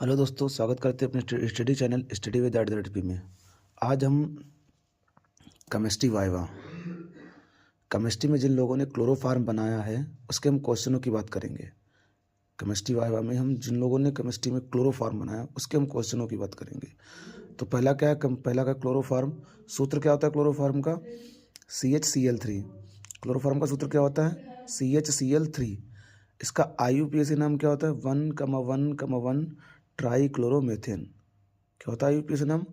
Hello दोस्तों, स्वागत करते हैं अपने study channel study with @P में। आज हम केमिस्ट्री वाइवा केमिस्ट्री में जिन लोगों ने क्लोरोफार्म बनाया है उसके हम क्वेश्चनों की बात करेंगे। केमिस्ट्री वाइवा में हम जिन लोगों ने केमिस्ट्री में क्लोरोफार्म बनाया उसके हम क्वेश्चनों की बात करेंगे। तो पहला क्या है, पहला का क्लोरोफार्म सूत्र क्या होता है क्लोरोफार्म का? CHCl3। क्लोरोफार्म का सूत्र क्या होता है? CHCl3। इसका IUPAC नाम क्या होता है? 1,1,1 ट्राईक्लोरोमेथेन। क्या होता है IUPAC नाम?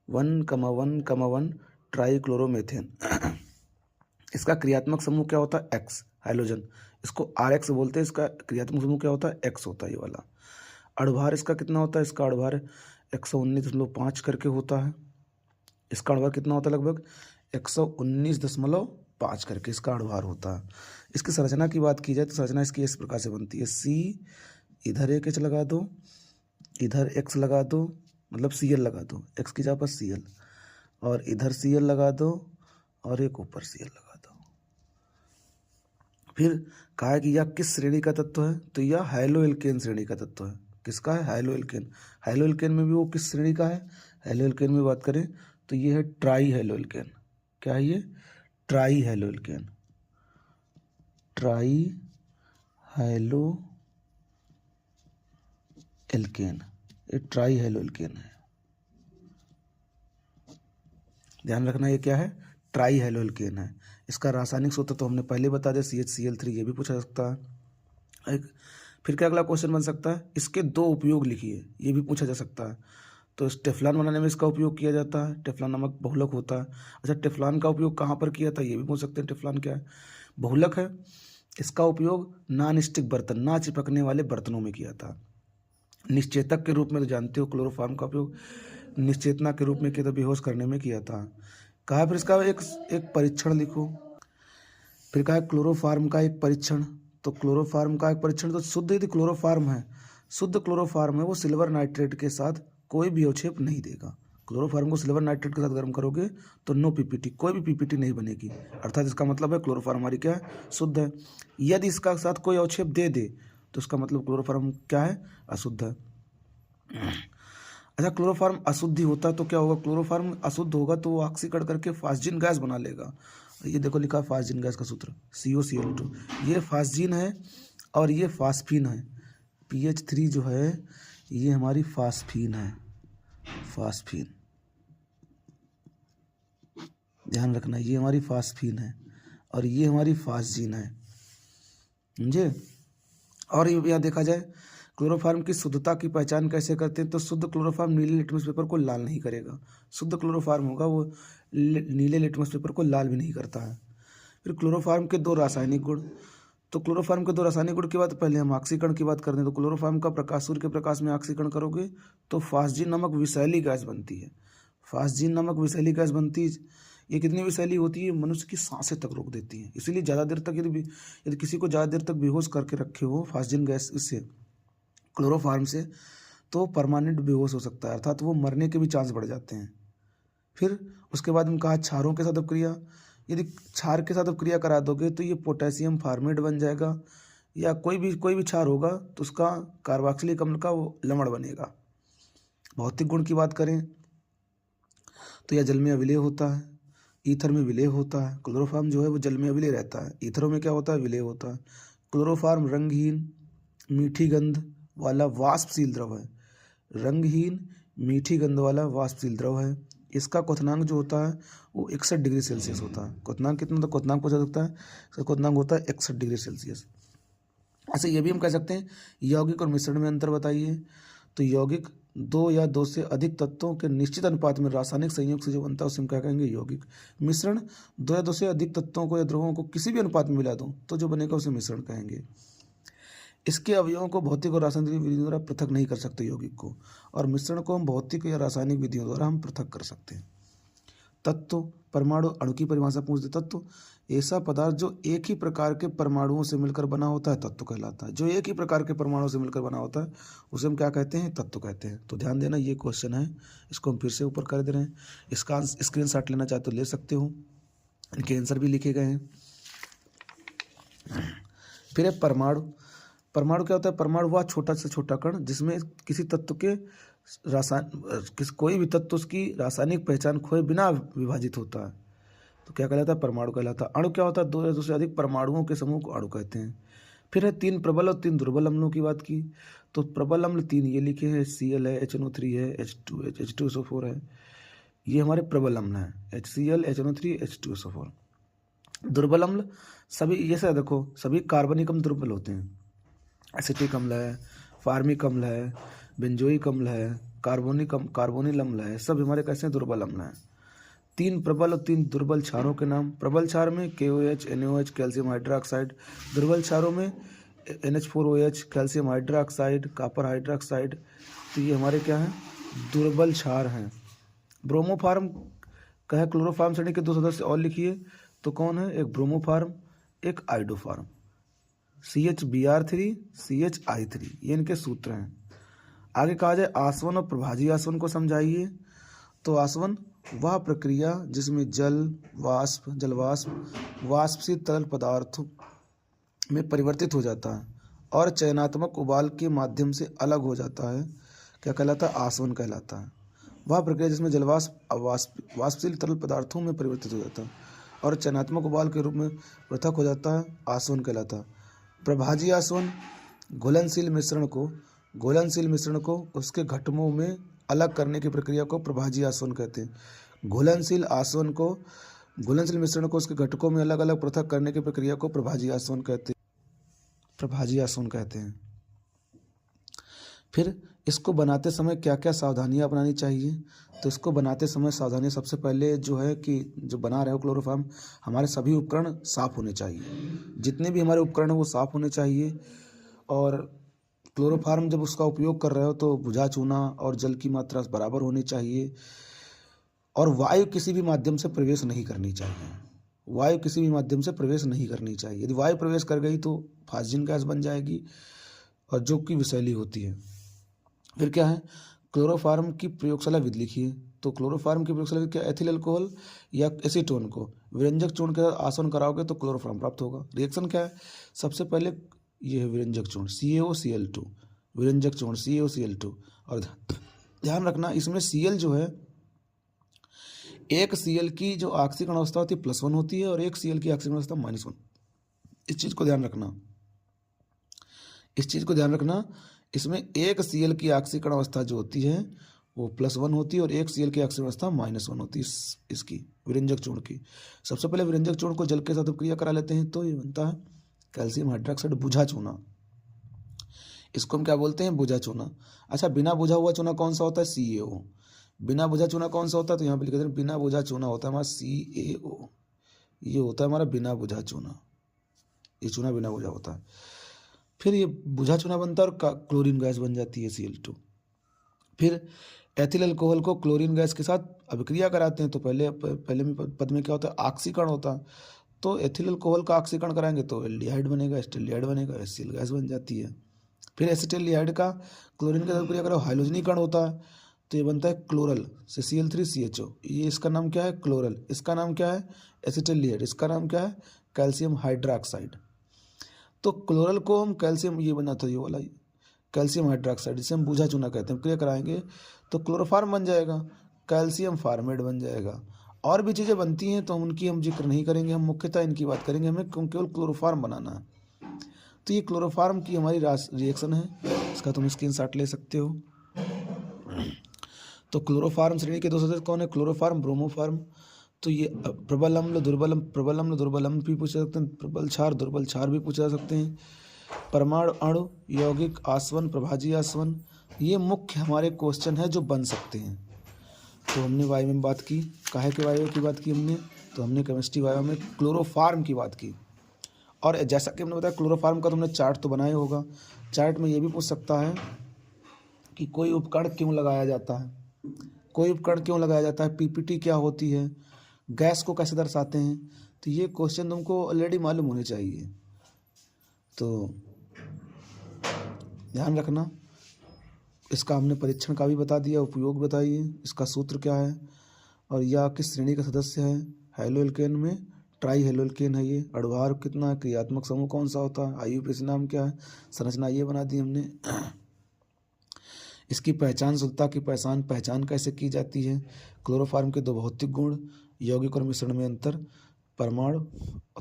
1,1,1 ट्राईक्लोरोमेथेन। इसका क्रियात्मक समूह क्या होता है? X, hydrogen. इसको RX बोलते हैं। इसका क्रियात्मक समूह क्या होता है? X होता है ये वाला। अणुभार इसका कितना होता है? इसका अणुभार 119.5 करके होता है। इसका अणुभार कितना होता है? लगभग 119.5 करके इसका अणुभार होता है। इसकी संरचना की बात की जाए तो संरचना इसकी इस प्रकार से बनती है। C, इधर एक H लगा दो, इधर X लगा दो, मतलब Cl लगा दो, X की जगह पर Cl, और इधर Cl लगा दो और एक ऊपर Cl लगा दो। फिर कहा है कि यह किस श्रेणी का तत्व है? तो यह हैलोएल्केन श्रेणी का तत्व है। किसका है? हैलोएल्केन। हैलोएल्केन में भी वो किस श्रेणी का है? हैलोएल्केन में बात करें तो ये है ट्राई हैलोएल्केन। क्या है ये? Try haloalkane. ट्राई हैलोएल्केन, ये ट्राई हैलोएल्केन है। ध्यान रखना ये क्या है? ट्राई हैलोएल्केन है। इसका रासायनिक सूत्र तो हमने पहले बता दिया, CHCl3। ये भी पूछा जा सकता है। फिर क्या अगला क्वेश्चन बन सकता है? इसके दो उपयोग लिखिए, ये भी पूछा जा सकता है। तो टेफ्लॉन बनाने में इसका उपयोग किया जाता है। टेफ्लॉन नामक बहुलक होता है। अच्छा, टेफ्लॉन का उपयोग कहाँ पर किया था? ये भी पूछ सकते हैं। टेफ्लॉन क्या है? बहुलक है। इसका उपयोग नॉन स्टिक बर्तन, ना चिपकने वाले बर्तनों में किया था। निश्चेतक के रूप में तो जानते हो क्लोरोफार्म का उपयोग निश्चेतना के रूप में किया था, बेहोश करने में किया था। कहा फिर इसका एक परीक्षण लिखो। फिर कहा क्लोरोफार्म का एक परीक्षण। तो क्लोरोफार्म का एक परीक्षण, तो शुद्ध यदि क्लोरोफार्म है, शुद्ध क्लोरोफार्म है, वो सिल्वर नाइट्रेट के साथ कोई भी अवक्षेप नहीं देगा। क्लोरोफार्म को सिल्वर नाइट्रेट के साथ गर्म करोगे तो नो पीपीटी, कोई भी पीपीटी नहीं बनेगी। अर्थात इसका मतलब है क्लोरोफार्म हमारी क्या है? शुद्ध है। यदि इसका साथ कोई अवक्षेप दे दे तो इसका मतलब क्लोरोफार्म क्या है? अशुद्ध है। अच्छा, क्लोरोफार्म अशुद्धि होता तो क्या होगा? क्लोरोफार्म अशुद्ध होगा तो वो ऑक्सीकरण करके फास्जिन गैस बना लेगा। ये देखो लिखा फास्जिन गैस का सूत्र COCl2। ये फास्जिन है और ये फास्फिन है। PH3 जो है ये हमारी फास्फिन है। फास्फिन, ध्यान रखना, ये हमारी फास्फिन है और ये हमारी फास्जिन है, समझे? और ये यहाँ देखा जाए क्लोरोफार्म की शुद्धता की पहचान कैसे करते हैं? तो शुद्ध क्लोरोफार्म नीले लिटमस पेपर को लाल नहीं करेगा। शुद्ध क्लोरोफार्म होगा वो नीले लिटमस पेपर को लाल भी नहीं करता है। फिर क्लोरोफार्म के दो रासायनिक गुण। तो क्लोरोफार्म के दो रासायनिक गुण के बाद पहले हम ऑक्सीकरण की बात करते हैं। तो क्लोरोफार्म का प्रकाश, सूर्य के प्रकाश में ऑक्सीकरण करोगे तो फास्जिन नामक विषैली गैस बनती है। फास्जिन नामक विषैली गैस बनती है। ये कितनी विषैली होती है? मनुष्य की सांसें तक रोक देती है। इसीलिए ज़्यादा देर तक यदि किसी को ज़्यादा देर तक बेहोश करके रखे हो फास्जिन गैस इससे, क्लोरोफार्म से, तो परमानेंट बेहोश हो सकता है, अर्थात वो मरने के भी चांस बढ़ जाते हैं। फिर उसके बाद हम कहा क्षारों के साथ अपक्रिया। यदि क्षार के साथ अपक्रिया करा दोगे तो ये पोटेशियम फार्मेट बन जाएगा, या कोई भी क्षार होगा तो उसका कार्बोक्सिलिक अम्ल का वो लवण बनेगा। भौतिक गुण की बात करें तो यह जल में अविलेय होता है, ईथर में विलेय होता है। क्लोरोफार्म जो है वो जल में अविलेय रहता है, ईथरों में क्या होता है? विलेय होता है। क्लोरोफार्म रंगहीन, मीठी गंध वाला वाष्पशील द्रव है। रंगहीन, मीठी गंध वाला वाष्पशील द्रव है। इसका क्वथनांक जो होता है वो 61 डिग्री सेल्सियस होता है। क्वथनांक कितना? तो क्वथनांक पूछा सकता है। इसका क्वथनांक होता है 61 डिग्री सेल्सियस। ऐसे ये भी हम कह सकते हैं यौगिक और मिश्रण में अंतर बताइए। तो यौगिक दो या दो से अधिक तत्वों के निश्चित अनुपात में रासायनिक संयोग से जो बनता है उसे हम क्या कहेंगे? यौगिक। मिश्रण दो या दो से अधिक तत्वों को या द्रवों को किसी भी अनुपात में मिला दो तो जो बनेगा उसे मिश्रण कहेंगे। इसके अवयवों को भौतिक और रासायनिक विधियों द्वारा पृथक नहीं कर सकते यौगिक को, और मिश्रण को हम भौतिक या रासायनिक विधियों द्वारा हम पृथक कर सकते हैं। तत्व, परमाणु, अणु की परिभाषा पूछते। तत्व ऐसा पदार्थ जो एक ही प्रकार के परमाणुओं से मिलकर बना होता है तत्व कहलाता है। जो एक ही प्रकार के परमाणुओं से मिलकर बना होता है उसे हम क्या कहते हैं? तत्व कहते हैं। तो ध्यान देना, ये क्वेश्चन है, इसको हम फिर से ऊपर कर दे रहे हैं। इसका स्क्रीनशॉट लेना चाहे तो ले सकते हो, इनके आंसर भी लिखे गए हैं। फिर है परमाणु। परमाणु क्या होता है? परमाणु वह छोटा से छोटा कण जिसमें किसी तत्व के कोई भी तत्व उसकी रासायनिक पहचान खोए बिना विभाजित होता है, तो क्या कहलाता है? परमाणु कहलाता है। अणु क्या होता है? दो या दो से अधिक परमाणुओं के समूह को अणु कहते हैं। फिर है 3 प्रबल और 3 दुर्बल अम्लों की बात की, तो प्रबल अम्ल 3 ये लिखे हैं, Cl है, HNO3 है, H2SO4 है, ये हमारे प्रबल अम्ल हैं, HCl, HNO3, H2SO4। दुर्बल अम्ल सभी ये सब देखो, सभी कार्बनिक अम्ल दुर्बल होते हैं। एसिटिक अम्ल है, फार्मिक अम्ल है, बेंजोइक अम्ल है, कार्बोनिल अम्ल है, सब हमारे कैसे हैं? दुर्बल अम्ल हैं। 3 प्रबल और 3 दुर्बल क्षारों के नाम। प्रबल क्षार में KOH, NaOH, कैल्शियम हाइड्रोक्साइड। दुर्बल क्षारों में NH4OH, calcium hydroxide, copper hydroxide. तो ये हमारे क्या हैं? दुर्बल क्षार हैं। ब्रोमोफार्म का है, क्लोरोफार्म श्रेणी के 2 सदस्य और लिखिए, तो कौन है? एक ब्रोमोफार्म, एक आइडोफार्म। CHBr3, CHI3, ये इनके सूत्र हैं। आगे कहा जाए आसवन और प्रभाजी आसवन को समझाइए, तो आसवन वह प्रक्रिया जिसमें जलवाष्प वाष्पशील तरल पदार्थों में परिवर्तित हो जाता है और चयनात्मक उबाल के माध्यम से अलग हो जाता है, क्या कहलाता है? आसवन कहलाता है। वह प्रक्रिया जिसमें जलवाष्प वाष्पशील तरल पदार्थों में परिवर्तित हो जाता है और चयनात्मक उबाल के रूप में पृथक हो जाता है, आसवन कहलाता है। प्रभाजी आसवन घुलनशील मिश्रण को उसके घटकों में अलग करने की प्रक्रिया को प्रभाजी आसवन कहते हैं। घुलनशील मिश्रण को उसके घटकों में अलग अलग पृथक करने की प्रक्रिया को प्रभाजी आसवन कहते हैं। फिर इसको बनाते समय क्या क्या सावधानियां अपनानी चाहिए? तो इसको बनाते समय सावधानी सबसे पहले जो है कि जो बना रहे हो क्लोरोफार्म, हमारे सभी उपकरण साफ होने चाहिए। जितने भी हमारे उपकरण हैं वो साफ होने चाहिए। और क्लोरोफार्म जब उसका उपयोग कर रहे हो तो बुझा चूना और जल की मात्रा बराबर होनी चाहिए। और वायु किसी भी माध्यम से प्रवेश नहीं करनी चाहिए। यदि वायु प्रवेश कर गई तो फास्जिन गैस बन जाएगी और जो कि विषैली होती है। फिर क्या है? क्लोरोफार्म की प्रयोगशाला विधि लिखिए, तो क्लोरोफार्म की प्रयोगशाला क्या? एथिल अल्कोहल या एसीटोन को विरंजक चूर्ण के साथ आसवन कराओगे तो क्लोरोफार्म प्राप्त होगा। रिएक्शन क्या है? सबसे पहले ये है विरंजक चूर्ण CaOCl2, विरंजक चूर्ण CaOCl2। और ध्यान रखना इसमें Cl जो है, एक Cl की जो ऑक्सीकरण अवस्था होती है +1 होती है और एक Cl की ऑक्सीकरण अवस्था -1। इस चीज़ को ध्यान रखना। इसमें एक Cl की ऑक्सीकरण अवस्था जो होती है वो +1 होती है और एक Cl की ऑक्सीकरण अवस्था -1 होती है इसकी विरंजक चूर्ण की। सबसे पहले विरंजक चूर्ण को जल के साथ उपक्रिया करा लेते हैं तो ये बनता है कैल्शियम हाइड्रोक्साइड बुझा चूना। इसको हम क्या बोलते हैं? बुझा चूना। अच्छा, बिना बुझा हुआ चूना कौन सा होता है? CaO। बिना बुझा चूना कौन सा होता है? तो यहाँ पे लिख देते हैं बिना बुझा चूना होता है हमारा CaO। ये होता है हमारा बिना बुझा चूना, ये चूना बिना बुझा होता है। फिर ये बुझा चूना बनता है और क्लोरीन गैस बन जाती है Cl2। फिर एथिल अल्कोहल को क्लोरीन गैस के साथ अभिक्रिया कराते हैं तो पहले पद में क्या होता है? ऑक्सीकरण होता है। तो एथिल अल्कोहल का ऑक्सीकरण कराएंगे तो एल्डिहाइड बनेगा, एस्टेल्डिहाइड बनेगा, HCl गैस बन जाती है। फिर एसिटिल्डिहाइड का क्लोरीन के साथ अभिक्रिया करो, हाइड्रोजनीकरण होता है तो ये बनता है क्लोरल से Cl3CHO। ये इसका नाम क्या है? क्लोरल। इसका नाम क्या है? एसिटिल्डिहाइड। इसका नाम क्या है? Calcium hydroxide. तो क्लोरल को हम कैल्शियम, ये बना था ये वाला कैल्शियम हाइड्रोक्साइड, जिसे हम बुझा चूना कहते हैं, क्रिया कराएंगे तो क्लोरोफार्म बन जाएगा, कैल्शियम फार्मेट बन जाएगा। और भी चीज़ें बनती हैं तो उनकी हम जिक्र नहीं करेंगे, हम मुख्यतः इनकी बात करेंगे। हमें केवल क्लोरोफार्म बनाना है। तो ये क्लोरोफार्म की हमारी रिएक्शन है, इसका तुम स्क्रीनशॉट ले सकते हो। तो क्लोरोफार्म श्रेणी के 2 सदस्य कौन है? क्लोरोफार्म, ब्रोमोफार्म। तो ये प्रबल अम्ल दुर्बल अम्ल भी पूछे जा सकते हैं, प्रबल क्षार दुर्बल क्षार भी पूछे जा सकते हैं। परमाणु अणु, यौगिक आसवन, प्रभाजी आसवन, ये मुख्य हमारे क्वेश्चन है जो बन सकते हैं। तो हमने वायु में बात की, काहे के वायु की बात की हमने, तो हमने केमिस्ट्री वायु में क्लोरोफार्म की बात की। और जैसा कि हमने बताया क्लोरोफार्म का तुमने चार्ट तो बनाया होगा। चार्ट में ये भी पूछ सकता है कि कोई उपकरण क्यों लगाया जाता है, पीपीटी क्या होती है, गैस को कैसे दर्शाते हैं। तो ये क्वेश्चन तुमको ऑलरेडी मालूम होने चाहिए, तो ध्यान रखना। इसका हमने परीक्षण का भी बता दिया, उपयोग बताइए, इसका सूत्र क्या है और यह किस श्रेणी का सदस्य है। हैलो एल्केन में ट्राई हेलोल्केन है ये। अणुभार कितना है, क्रियात्मक समूह कौन सा होता है, आईयूपीएसी नाम क्या है, संरचना ये बना दी हमने। इसकी पहचान, शुद्धता की पहचान कैसे की जाती है। क्लोरोफॉर्म के 2 भौतिक गुण, यौगिक और मिश्रण में अंतर, परमाणु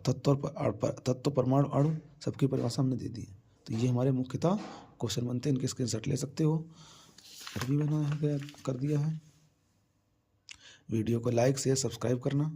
तत्व परमाणु अणु, सबकी परिभाषा हमने दे दी है। तो ये हमारे मुख्यतः क्वेश्चन बनते हैं, इनके स्क्रीनशॉट ले सकते हो। और भी बना है, कर दिया है। वीडियो को लाइक शेयर सब्सक्राइब करना।